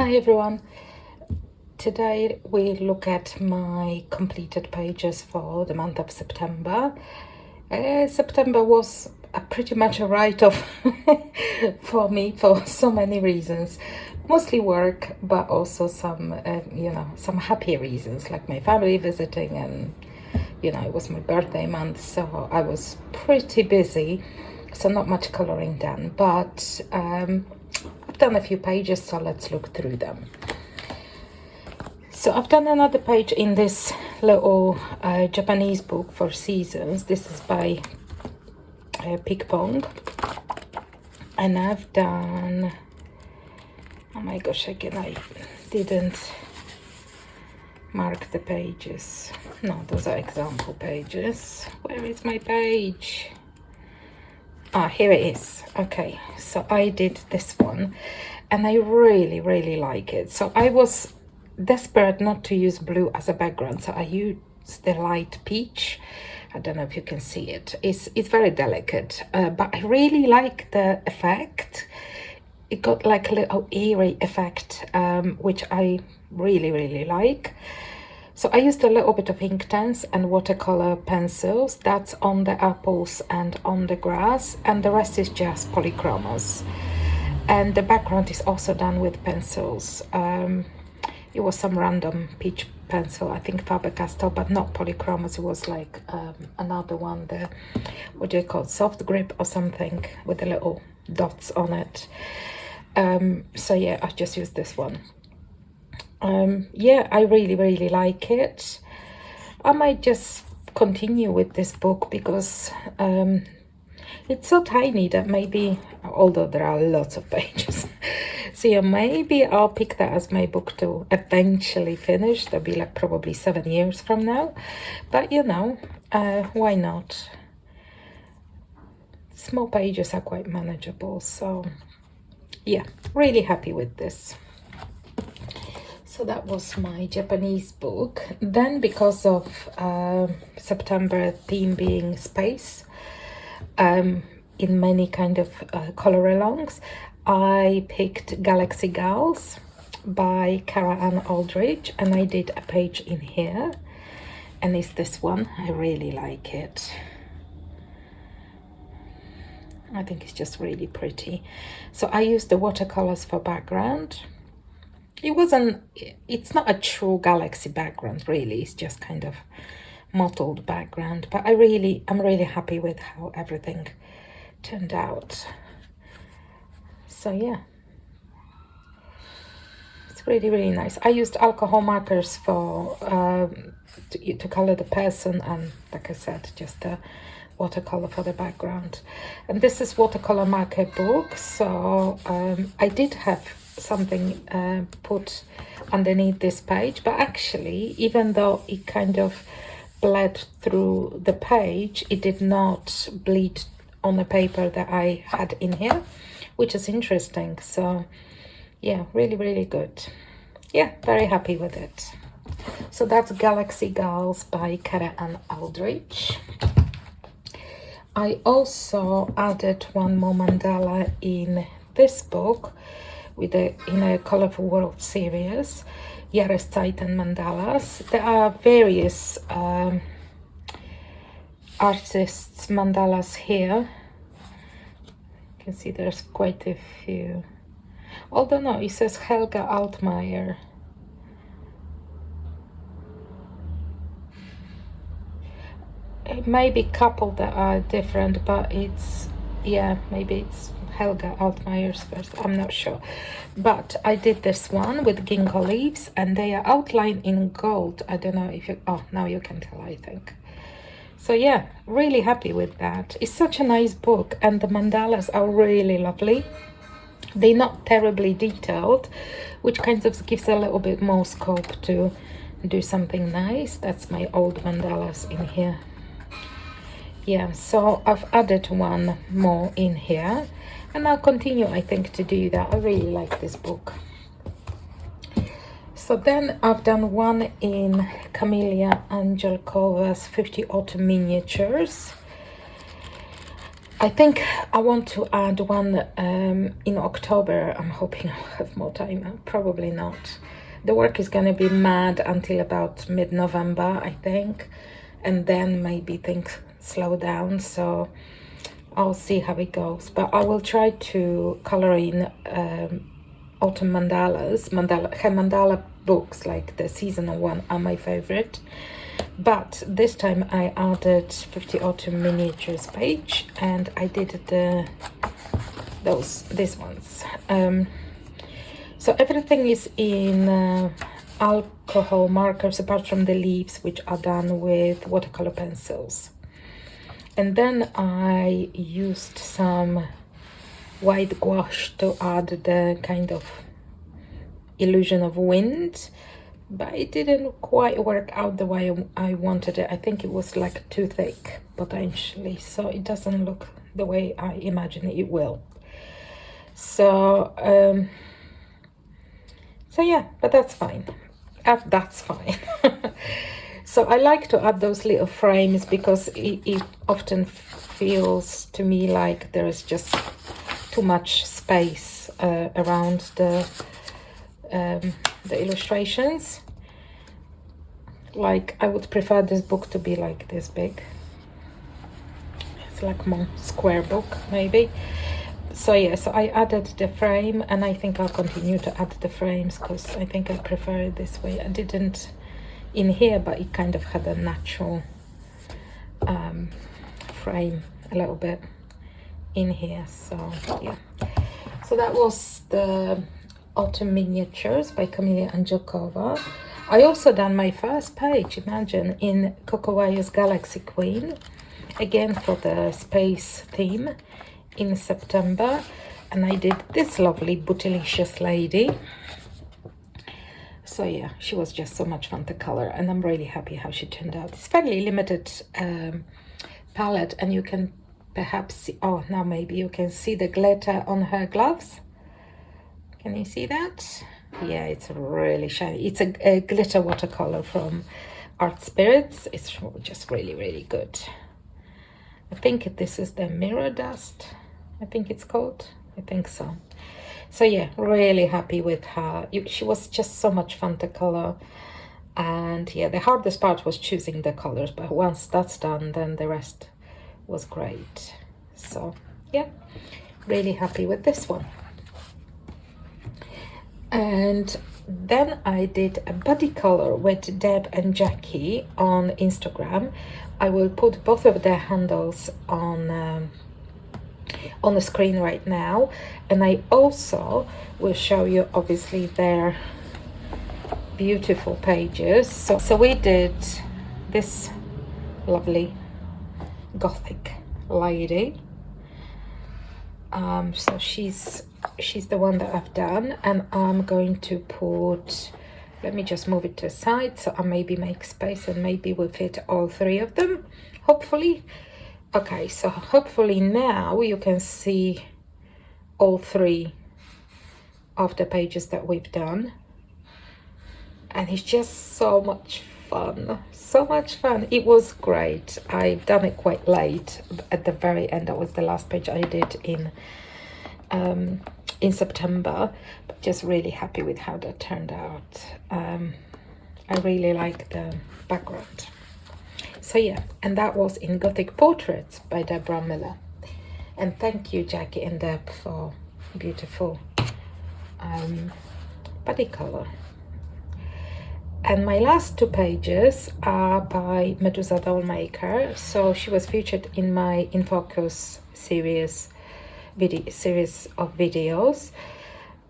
Hi everyone. Today we look at my completed pages for the month of September. September was pretty much a write-off for me for so many reasons. Mostly work, but also some happy reasons, like my family visiting, and it was my birthday month, so I was pretty busy, so not much coloring done, but I've done a few pages, so let's look through them. So I've done another page in this little Japanese book for seasons. This is by Ping Pong, and I've done, oh my gosh, again I didn't mark the pages. No, those are example pages. Where is my page? Ah, here it is. Okay, so I did this one and I really like it. So I was desperate not to use blue as a background, so I used the light peach. I don't know if you can see it. It's very delicate, but I really like the effect. It got like a little eerie effect, which I really like. So I used a little bit of Inktense and watercolor pencils. That's on the apples and on the grass, and the rest is just polychromos. And the background is also done with pencils. It was some random peach pencil, I think Faber-Castell, but not polychromos. It was like another one, the, what do you call it, soft grip or something, with the little dots on it. So yeah, I just used this one. Yeah, I really like it. I might just continue with this book because it's so tiny that maybe, although there are lots of pages, so yeah, maybe I'll pick that as my book to eventually finish. That'll be like probably 7 years from now, but why not? Small pages are quite manageable, so yeah, really happy with this. So that was my Japanese book. Then, because of September theme being space, in many kind of color alongs, I picked Galaxy Gals by Cara Ann Aldridge, and I did a page in here, and it's this one. I really like it. I think it's just really pretty. So I used the watercolors for background. It's not a true galaxy background, really. It's just kind of mottled background, but I'm really happy with how everything turned out. So yeah, it's really nice. I used alcohol markers for to color the person, and like I said, just a watercolor for the background. And this is watercolor marker book, so I did have something put underneath this page, but actually, even though it kind of bled through the page, it did not bleed on the paper that I had in here, which is interesting. So yeah, really good. Yeah, very happy with it. So that's Galaxy Gals by Cara Ann Aldridge. I also added one more mandala in this book in a Colorful World series, Jahreszeiten mandalas. There are various artists' mandalas here. You can see there's quite a few. Although no, it says Helga Altmaier. It may be a couple that are different, but maybe it's Helga Altmaier's first, I'm not sure. But I did this one with ginkgo leaves, and they are outlined in gold. I don't know if you, oh, now you can tell, I think. So yeah, really happy with that. It's such a nice book, and the mandalas are really lovely. They're not terribly detailed, which kind of gives a little bit more scope to do something nice. That's my old mandalas in here. Yeah, so I've added one more in here, and I'll continue, I think, to do that. I really like this book. So then I've done one in Camelia Angelkova's 50 Autumn Miniatures. I think I want to add one in October. I'm hoping I'll have more time. Probably not. The work is going to be mad until about mid-November, I think. And then maybe things slow down. So I'll see how it goes. But I will try to color in autumn mandalas. Her mandala books, like the seasonal one, are my favorite. But this time I added 50 autumn miniatures page, and I did these ones. So everything is in alcohol markers apart from the leaves, which are done with watercolor pencils. And then I used some white gouache to add the kind of illusion of wind, but it didn't quite work out the way I wanted it. I think it was like too thick potentially, so it doesn't look the way I imagine it will. So yeah, but that's fine. That's fine. So I like to add those little frames because it often feels to me like there is just too much space around the illustrations. Like, I would prefer this book to be like this big. It's like more square book maybe. So yeah, so I added the frame, and I think I'll continue to add the frames because I think I prefer it this way. I didn't in here, but it kind of had a natural frame a little bit in here. So yeah, so that was the Autumn Miniatures by Kamila Angelkova. I also done my first page, imagine, in Kokowaya's Galaxy Queen, again for the space theme, in September, and I did this lovely Bootylicious lady. So yeah, she was just so much fun to color, and I'm really happy how she turned out. It's fairly limited palette, and you can perhaps see, oh, now maybe you can see the glitter on her gloves. Can you see that? Yeah, it's really shiny. It's a glitter watercolor from Art Spirits. It's just really, really good. I think this is the Mirror Dust, I think it's called. I think so. So yeah, really happy with her. She was just so much fun to color. And yeah, the hardest part was choosing the colors, but once that's done, then the rest was great. So yeah, really happy with this one. And then I did a body color with Deb and Jackie on Instagram. I will put both of their handles on the screen right now, and I also will show you obviously their beautiful pages. So we did this lovely Gothic lady. So she's the one that I've done, and I'm going to put, let me just move it to the side so I maybe make space, and maybe we'll fit all three of them, hopefully. Okay, so hopefully now you can see all three of the pages that we've done, and it's just so much fun, so much fun. It was great. I've done it quite late at the very end. That was the last page I did in September, but just really happy with how that turned out. I really like the background. So yeah, and that was in Gothic Portraits by Deborah Miller. And thank you, Jackie and Deb, for beautiful body color. And my last two pages are by Medusa Dollmaker. So she was featured in my In Focus series of videos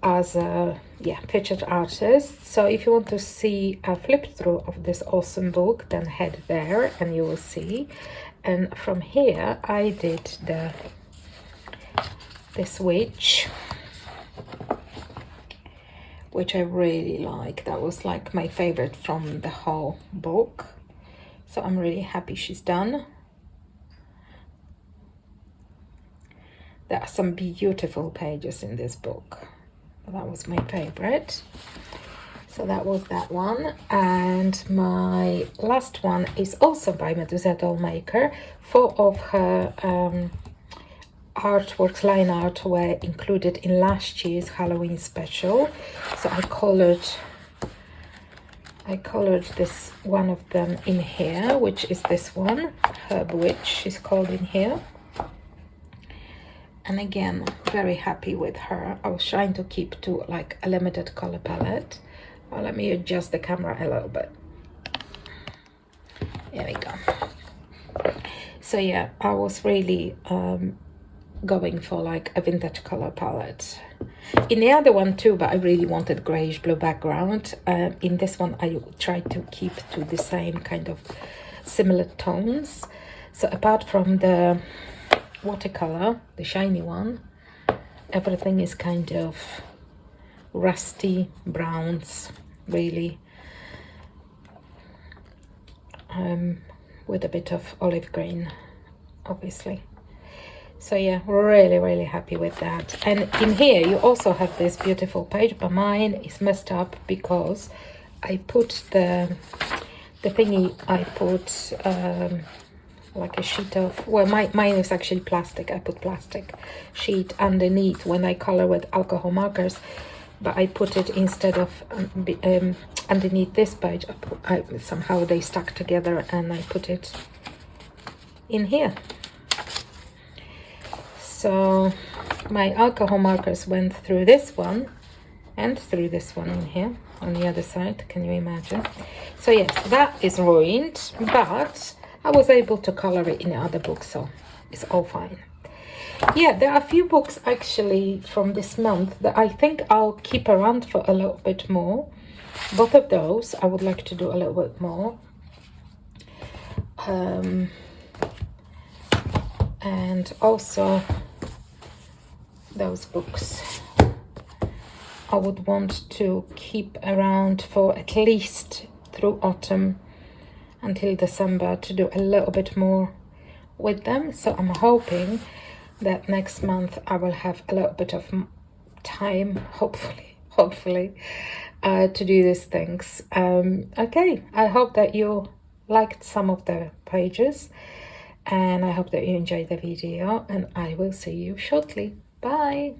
as a featured artist. So if you want to see a flip through of this awesome book, then head there and you will see. And from here I did this witch, which I really like. That was like my favorite from the whole book, so I'm really happy she's done. There are some beautiful pages in this book. That was my favorite. So that was that one. And my last one is also by Medusa Dollmaker, 4 of her artworks, line art, were included in last year's Halloween special. So I colored this one of them in here, which is this one, Herb Witch is called in here. And again, very happy with her. I was trying to keep to like a limited color palette. Well, let me adjust the camera a little bit. There we go. So yeah, I was really going for like a vintage color palette. In the other one too, but I really wanted grayish blue background. In this one, I tried to keep to the same kind of similar tones. So apart from the watercolor, the shiny one, everything is kind of rusty browns, really, with a bit of olive green, obviously. So yeah, really happy with that. And in here you also have this beautiful page, but mine is messed up because I put the thingy, I put like a sheet of, well, mine is actually plastic. I put plastic sheet underneath when I color with alcohol markers, but I put it instead of underneath this page. Somehow they stuck together and I put it in here. So my alcohol markers went through this one and through this one in here on the other side. Can you imagine? So yes, that is ruined, but I was able to color it in the other book, so it's all fine. Yeah, there are a few books actually from this month that I think I'll keep around for a little bit more. Both of those I would like to do a little bit more. And also those books I would want to keep around for at least through autumn until December to do a little bit more with them. So I'm hoping that next month I will have a little bit of time, hopefully, to do these things. Okay, I hope that you liked some of the pages, and I hope that you enjoyed the video, and I will see you shortly. Bye.